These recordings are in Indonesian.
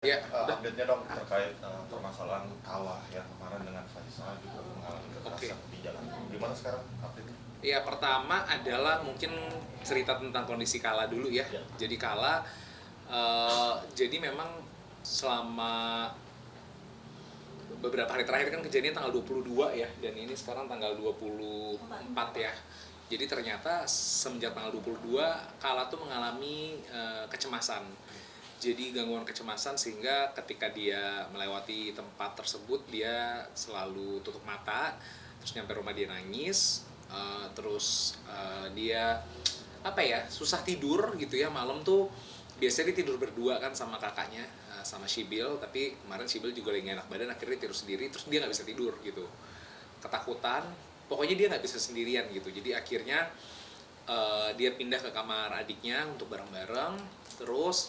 Ya, udah. Update-nya dong terkait permasalahan Kawah yang kemarin dengan Faisal juga mengalami Oke. kekerasan di jalan. Gimana sekarang update-nya? Ya, pertama adalah mungkin cerita tentang kondisi Kala dulu ya. Ya. Jadi Kala, jadi memang selama beberapa hari terakhir kan kejadian tanggal 22 ya, dan ini sekarang tanggal 24 ya. Jadi ternyata semenjak tanggal 22 Kala tuh mengalami kecemasan. Jadi gangguan kecemasan sehingga ketika dia melewati tempat tersebut dia selalu tutup mata, terus nyampe rumah dia nangis, dia apa ya, susah tidur gitu ya malam tuh. Biasanya dia tidur berdua kan sama kakaknya, sama Shibil, tapi kemarin Shibil juga lagi gak enak badan, akhirnya tidur sendiri, terus dia nggak bisa tidur gitu, ketakutan, pokoknya dia nggak bisa sendirian gitu. Jadi akhirnya dia pindah ke kamar adiknya untuk bareng-bareng. Terus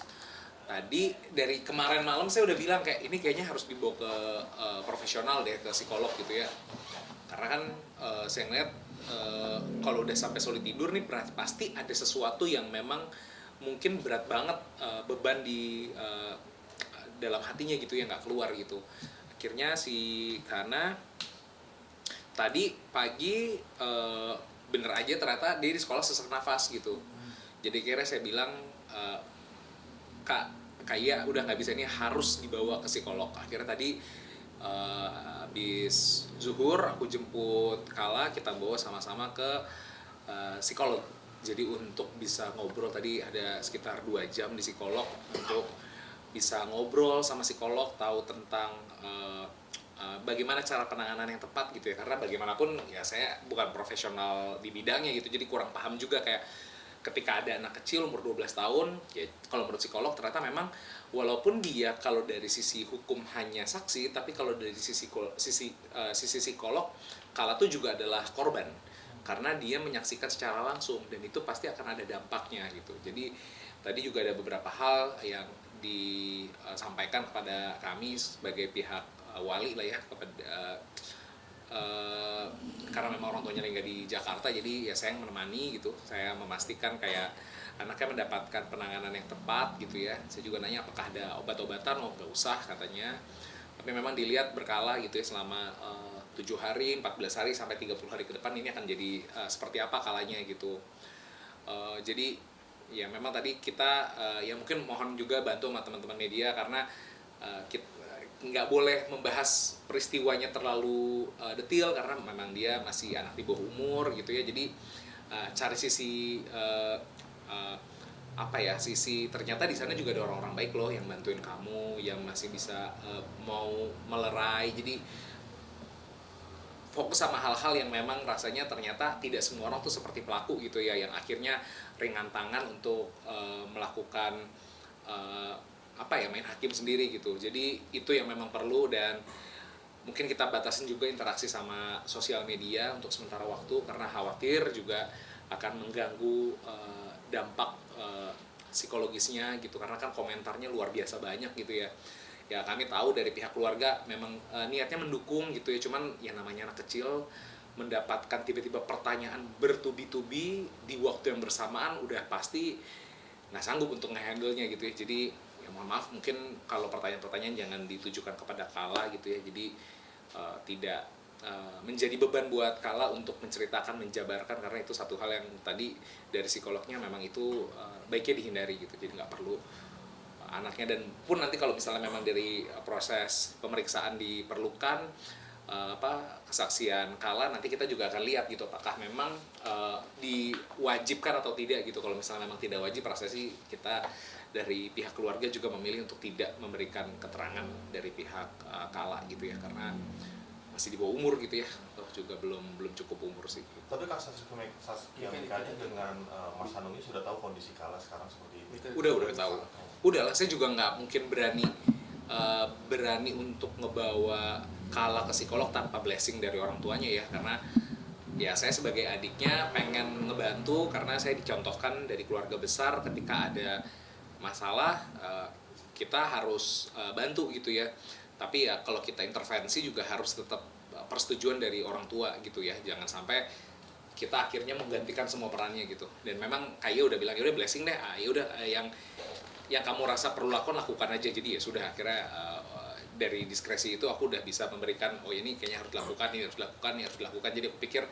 tadi dari kemarin malam saya udah bilang kayak ini kayaknya harus dibawa ke profesional deh, ke psikolog gitu ya, karena kan saya ngeliat kalau udah sampai sulit tidur nih pasti ada sesuatu yang memang mungkin berat banget, beban di dalam hatinya gitu ya, nggak keluar gitu. Akhirnya si Kana tadi pagi bener aja ternyata dia di sekolah sesak nafas gitu. Jadi kira saya bilang, kak, kayak udah nggak bisa, ini harus dibawa ke psikolog. Akhirnya tadi habis zuhur aku jemput Kala, kita bawa sama-sama ke psikolog. Jadi untuk bisa ngobrol, tadi ada sekitar 2 jam di psikolog untuk bisa ngobrol sama psikolog, tahu tentang bagaimana cara penanganan yang tepat gitu ya, karena bagaimanapun ya saya bukan profesional di bidangnya gitu, jadi kurang paham juga. Kayak ketika ada anak kecil umur 12 tahun ya, kalau menurut psikolog ternyata memang walaupun dia kalau dari sisi hukum hanya saksi, tapi kalau dari sisi psikolog Kala tuh juga adalah korban, karena dia menyaksikan secara langsung dan itu pasti akan ada dampaknya gitu. Jadi tadi juga ada beberapa hal yang disampaikan kepada kami sebagai pihak wali lah ya, kepada karena memang orang tuanya lagi nggak di Jakarta, jadi ya saya yang menemani gitu. Saya memastikan kayak anaknya mendapatkan penanganan yang tepat gitu ya. Saya juga nanya apakah ada obat-obatan. Oh nggak usah katanya, tapi memang dilihat berkala gitu ya, selama 7 hari, 14 hari sampai 30 hari ke depan ini akan jadi seperti apa kalanya gitu. Jadi ya memang tadi kita ya mungkin mohon juga bantu sama teman-teman media, karena kita nggak boleh membahas peristiwanya terlalu detail karena memang dia masih anak di bawah umur gitu ya. Jadi cari sisi apa ya, sisi ternyata di sana juga ada orang-orang baik loh yang bantuin kamu, yang masih bisa mau melerai. Jadi fokus sama hal-hal yang memang rasanya ternyata tidak semua orang tuh seperti pelaku gitu ya, yang akhirnya ringan tangan untuk melakukan apa ya, main hakim sendiri gitu. Jadi itu yang memang perlu, dan mungkin kita batasin juga interaksi sama sosial media untuk sementara waktu karena khawatir juga akan mengganggu dampak psikologisnya gitu, karena kan komentarnya luar biasa banyak gitu ya. Ya kami tahu dari pihak keluarga memang niatnya mendukung gitu ya, cuman ya namanya anak kecil mendapatkan tiba-tiba pertanyaan bertubi-tubi di waktu yang bersamaan udah pasti nggak sanggup untuk nge-handle-nya gitu ya. Jadi ya mohon maaf, mungkin kalau pertanyaan-pertanyaan jangan ditujukan kepada Kala gitu ya. Jadi tidak menjadi beban buat Kala untuk menceritakan, menjabarkan, karena itu satu hal yang tadi dari psikolognya memang itu baiknya dihindari gitu. Jadi nggak perlu anaknya, dan pun nanti kalau misalnya memang dari proses pemeriksaan diperlukan kesaksian Kala, nanti kita juga akan lihat gitu apakah memang diwajibkan atau tidak gitu. Kalau misalnya memang tidak wajib, rasanya sih kita dari pihak keluarga juga memilih untuk tidak memberikan keterangan dari pihak Kala gitu ya, karena masih di bawah umur gitu ya, toh juga belum cukup umur sih. Tapi kasus yang nikahnya dengan Mas Hanung ini sudah tahu kondisi Kala sekarang seperti ini? Udah tahu. Udah lah, saya juga nggak mungkin berani untuk ngebawa Kala ke psikolog tanpa blessing dari orang tuanya ya, karena ya saya sebagai adiknya pengen ngebantu, karena saya dicontohkan dari keluarga besar ketika ada masalah kita harus bantu gitu ya. Tapi ya kalau kita intervensi juga harus tetap persetujuan dari orang tua gitu ya, jangan sampai kita akhirnya menggantikan semua perannya gitu. Dan memang kayak udah bilang ya udah blessing deh, ya udah yang yang kamu rasa perlu lakukan aja. Jadi ya sudah, akhirnya dari diskresi itu aku udah bisa memberikan, oh ini kayaknya harus dilakukan, ini harus dilakukan, ini harus dilakukan. Jadi aku pikir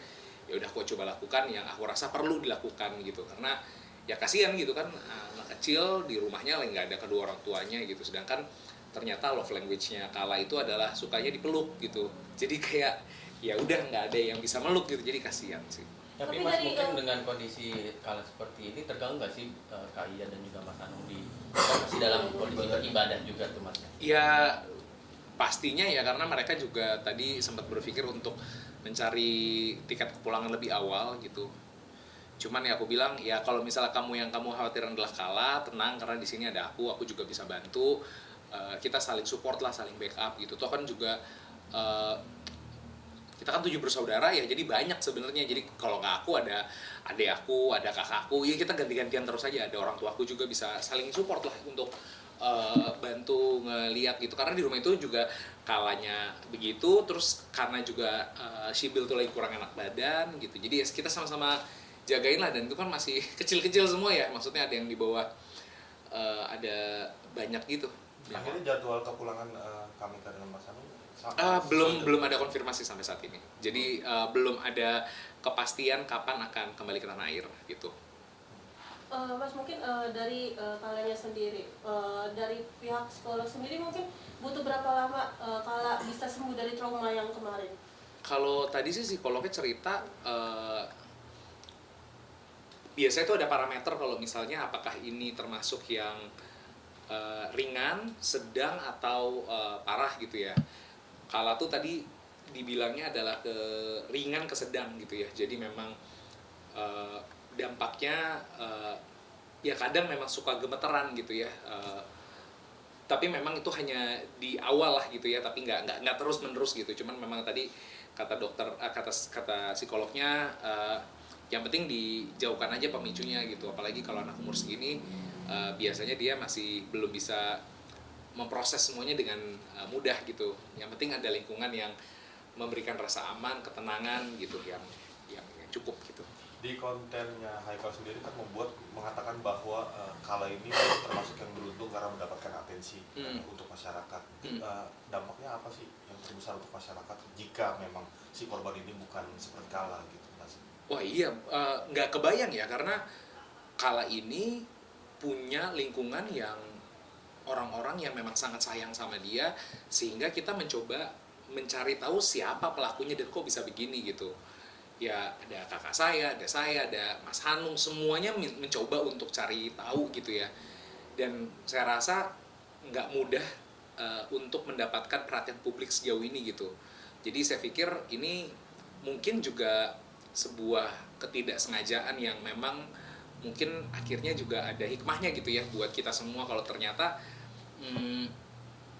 ya udah aku coba lakukan yang aku rasa perlu dilakukan gitu, karena ya kasihan gitu kan, anak kecil di rumahnya lagi nggak ada kedua orang tuanya gitu, sedangkan ternyata love language-nya Kala itu adalah sukanya dipeluk gitu. Jadi kayak ya udah nggak ada yang bisa meluk gitu, jadi kasihan sih. Tapi Mas mungkin dengan kondisi Kala seperti ini terganggu nggak sih Kak Ian dan juga Mas Anung di masih dalam kondisi beribadah juga tuh Mas? Ya pastinya ya, karena mereka juga tadi sempat berpikir untuk mencari tiket kepulangan lebih awal gitu. Cuman ya aku bilang ya kalau misalnya kamu khawatir adalah Kala, tenang karena di sini ada aku juga bisa bantu. Kita saling support lah, saling backup gitu. Toh kan juga kita kan 7 bersaudara ya, jadi banyak sebenarnya. Jadi kalau nggak aku ada adik aku, ada kakakku, ya kita ganti-gantian terus aja. Ada orang tua aku juga bisa saling support lah untuk bantu ngeliat gitu, karena di rumah itu juga Kalanya begitu, terus karena juga Sibil tuh lagi kurang enak badan gitu, jadi ya kita sama-sama jagain lah. Dan itu kan masih kecil-kecil semua ya, maksudnya ada yang di bawah ada banyak gitu. Akhirnya jadwal kepulangan kami dengan Mas Anung belum ada konfirmasi sampai saat ini, jadi belum ada kepastian kapan akan kembali ke tanah air gitu. Mas mungkin dari Kalanya sendiri, dari pihak psikolog sendiri mungkin butuh berapa lama Kala bisa sembuh dari trauma yang kemarin? Kalau tadi sih psikolognya cerita biasanya itu ada parameter kalau misalnya apakah ini termasuk yang ringan, sedang atau parah gitu ya. Kala tuh tadi dibilangnya adalah ke ringan ke sedang gitu ya. Jadi memang dampaknya ya kadang memang suka gemeteran gitu ya, tapi memang itu hanya di awal lah gitu ya, tapi nggak terus menerus gitu. Cuman memang tadi kata dokter, kata psikolognya, yang penting dijauhkan aja pemicunya gitu. Apalagi kalau anak umur segini biasanya dia masih belum bisa memproses semuanya dengan mudah gitu. Yang penting ada lingkungan yang memberikan rasa aman, ketenangan gitu, yang cukup gitu. Di kontennya Haikal sendiri kan mengatakan bahwa Kala ini termasuk yang beruntung karena mendapatkan atensi untuk masyarakat. Dampaknya apa sih yang terbesar untuk masyarakat jika memang si korban ini bukan seperti Kala gitu, Mas? Wah iya, nggak kebayang ya, karena Kala ini punya lingkungan yang orang-orang yang memang sangat sayang sama dia, sehingga kita mencoba mencari tahu siapa pelakunya dan kok bisa begini gitu. Ya ada kakak saya, ada Mas Hanung, semuanya mencoba untuk cari tahu gitu ya. Dan saya rasa nggak mudah untuk mendapatkan perhatian publik sejauh ini gitu. Jadi saya pikir ini mungkin juga sebuah ketidaksengajaan yang memang mungkin akhirnya juga ada hikmahnya gitu ya buat kita semua, kalau ternyata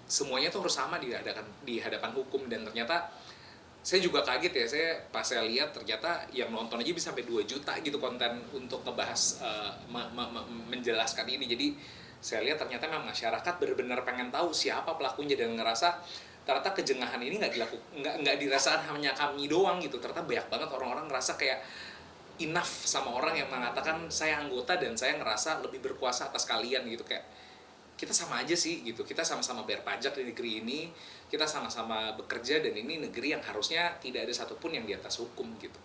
semuanya tuh harus sama di hadapan hukum. Dan ternyata saya juga kaget ya, pas saya lihat ternyata yang nonton aja bisa sampai 2 juta gitu konten untuk ngebahas menjelaskan ini. Jadi saya lihat ternyata memang masyarakat benar-benar pengen tahu siapa pelakunya, dan ngerasa ternyata kejengahan ini nggak dirasakan hanya kami doang gitu. Ternyata banyak banget orang-orang ngerasa kayak enough sama orang yang mengatakan saya anggota dan saya ngerasa lebih berkuasa atas kalian gitu. Kayak kita sama aja sih gitu, kita sama-sama bayar pajak di negeri ini, kita sama-sama bekerja, dan ini negeri yang harusnya tidak ada satupun yang di atas hukum gitu.